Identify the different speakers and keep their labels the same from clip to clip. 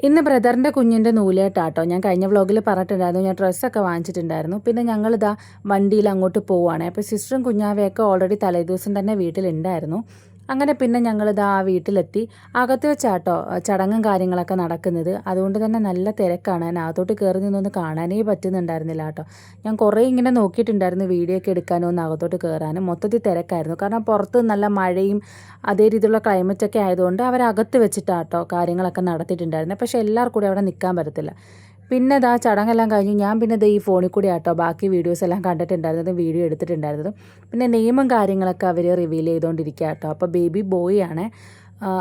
Speaker 1: ഇന്ന് ബ്രദറിൻ്റെ കുഞ്ഞിൻ്റെ നൂലേട്ടാട്ടോ. ഞാൻ കഴിഞ്ഞ വ്ളോഗിൽ പറഞ്ഞിട്ടുണ്ടായിരുന്നു, ഞാൻ ഡ്രസ്സൊക്കെ വാങ്ങിച്ചിട്ടുണ്ടായിരുന്നു. പിന്നെ ഞങ്ങളിതാ വണ്ടിയിൽ അങ്ങോട്ട് പോവുകയാണ്. അപ്പോൾ സിസ്റ്ററും കുഞ്ഞാവയൊക്കെ ഓൾറെഡി തലേദിവസം തന്നെ വീട്ടിലുണ്ടായിരുന്നു. അങ്ങനെ പിന്നെ ഞങ്ങളിതാ ആ വീട്ടിലെത്തി. അകത്ത് വെച്ചാട്ടോ ചടങ്ങും കാര്യങ്ങളൊക്കെ നടക്കുന്നത്. അതുകൊണ്ട് തന്നെ നല്ല തിരക്കാണ്. ഞാൻ അകത്തോട്ട് കയറി നിന്നൊന്ന് കാണാനേ പറ്റുന്നുണ്ടായിരുന്നില്ല കേട്ടോ. ഞാൻ കുറേ ഇങ്ങനെ നോക്കിയിട്ടുണ്ടായിരുന്നു വീഡിയോ ഒക്കെ എടുക്കാനോ ഒന്ന് അകത്തോട്ട് കയറാനും. മൊത്തത്തിൽ തിരക്കായിരുന്നു. കാരണം പുറത്ത് നല്ല മഴയും അതേ രീതിയിലുള്ള ക്ലൈമറ്റൊക്കെ ആയതുകൊണ്ട് അവരകത്ത് വെച്ചിട്ടാട്ടോ കാര്യങ്ങളൊക്കെ നടത്തിയിട്ടുണ്ടായിരുന്നത്. പക്ഷേ എല്ലാവർക്കും കൂടി അവിടെ നിൽക്കാൻ പറ്റത്തില്ല. പിന്നെ ഇതാ ചടങ്ങെല്ലാം കഴിഞ്ഞ് ഞാൻ പിന്നെ ഈ ഫോണിൽ കൂടി ആട്ടോ ബാക്കി വീഡിയോസ് എല്ലാം കണ്ടിട്ടുണ്ടായിരുന്നതും വീഡിയോ എടുത്തിട്ടുണ്ടായിരുന്നതും. പിന്നെ നെയിമും കാര്യങ്ങളൊക്കെ അവർ റിവീൽ ചെയ്തുകൊണ്ടിരിക്കുക കേട്ടോ. അപ്പോൾ ബേബി ബോയ് ആണ്.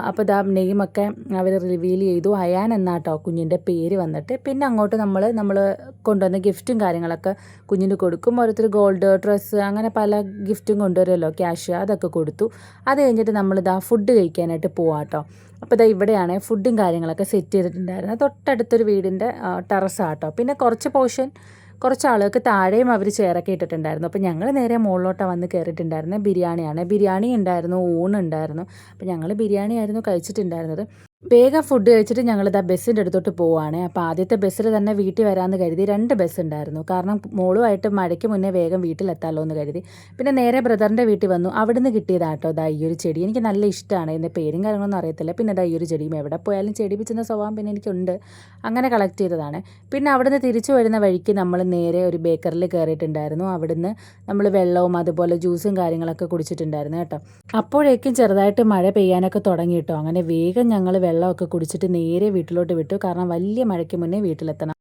Speaker 1: അപ്പോൾ ഇതാ നെയിമൊക്കെ അവർ റിവീൽ ചെയ്തു. അയാൻ എന്നാട്ടോ കുഞ്ഞിൻ്റെ പേര് വന്നിട്ട്. പിന്നെ അങ്ങോട്ട് നമ്മൾ കൊണ്ടുവന്ന ഗിഫ്റ്റും കാര്യങ്ങളൊക്കെ കുഞ്ഞിന് കൊടുക്കും. ഓരോരുത്തർ ഗോൾഡ് ഡ്രസ്സ് അങ്ങനെ പല ഗിഫ്റ്റും കൊണ്ടുവരുമല്ലോ, ക്യാഷ് അതൊക്കെ കൊടുത്തു. അത് കഴിഞ്ഞിട്ട് നമ്മളിതാ ഫുഡ് കഴിക്കാനായിട്ട് പോവാട്ടോ. അപ്പോൾ ഇതാ ഇവിടെയാണ് ഫുഡും കാര്യങ്ങളൊക്കെ സെറ്റ് ചെയ്തിട്ടുണ്ടായിരുന്നത്. തൊട്ടടുത്തൊരു വീടിൻ്റെ ടെറസാട്ടോ. പിന്നെ കുറച്ച് ആളുകൾക്ക് താഴെയും അവർ ചെയറൊക്കെ ഇട്ടിട്ടുണ്ടായിരുന്നു. അപ്പോൾ ഞങ്ങൾ നേരെ മുകളിലോട്ടാണ് വന്ന് കയറിയിട്ടുണ്ടായിരുന്നത്. ബിരിയാണി ഉണ്ടായിരുന്നു, ഊണുണ്ടായിരുന്നു. അപ്പോൾ ഞങ്ങൾ ബിരിയാണി ആയിരുന്നു കഴിച്ചിട്ടുണ്ടായിരുന്നത്. വേഗം ഫുഡ് കഴിച്ചിട്ട് ഞങ്ങളിതാ ബസ്സിൻ്റെ അടുത്തോട്ട് പോവുകയാണ്. അപ്പോൾ ആദ്യത്തെ ബസ്സിൽ തന്നെ വീട്ടിൽ വരാമെന്ന് കരുതി 2 ബസ് ഉണ്ടായിരുന്നു. കാരണം മോളുമായിട്ട് മഴയ്ക്ക് മുന്നേ വേഗം വീട്ടിലെത്താമല്ലോ എന്ന് കരുതി. പിന്നെ നേരെ ബ്രദറിൻ്റെ വീട്ടിൽ വന്നു. അവിടുന്ന് കിട്ടിയതാട്ടോ ദാ ഈ ഒരു ചെടി. എനിക്ക് നല്ല ഇഷ്ടമാണ്. ഇതിൻ്റെ പേരും കാര്യങ്ങളൊന്നും അറിയത്തില്ല. പിന്നെ ദാ ഈ ഒരു ചെടിയും എവിടെ പോയാലും ചെടി പിച്ചുന്ന സ്വഭാവം പിന്നെ എനിക്കുണ്ട്. അങ്ങനെ കളക്ട് ചെയ്തതാണ്. പിന്നെ അവിടുന്ന് തിരിച്ചു വരുന്ന വഴിക്ക് നമ്മൾ നേരെ ഒരു ബേക്കറിൽ കയറിയിട്ടുണ്ടായിരുന്നു. അവിടുന്ന് നമ്മൾ വെള്ളവും അതുപോലെ ജ്യൂസും കാര്യങ്ങളൊക്കെ കുടിച്ചിട്ടുണ്ടായിരുന്നു കേട്ടോ. അപ്പോഴേക്കും ചെറുതായിട്ട് മഴ പെയ്യാനൊക്കെ തുടങ്ങി കേട്ടോ. അങ്ങനെ വേഗം ഞങ്ങൾ വെള്ളമൊക്കെ കുടിച്ചിട്ട് നേരെ വീട്ടിലോട്ട് വിട്ടു. കാരണം വലിയ മഴയ്ക്ക് മുന്നേ വീട്ടിലെത്തണം.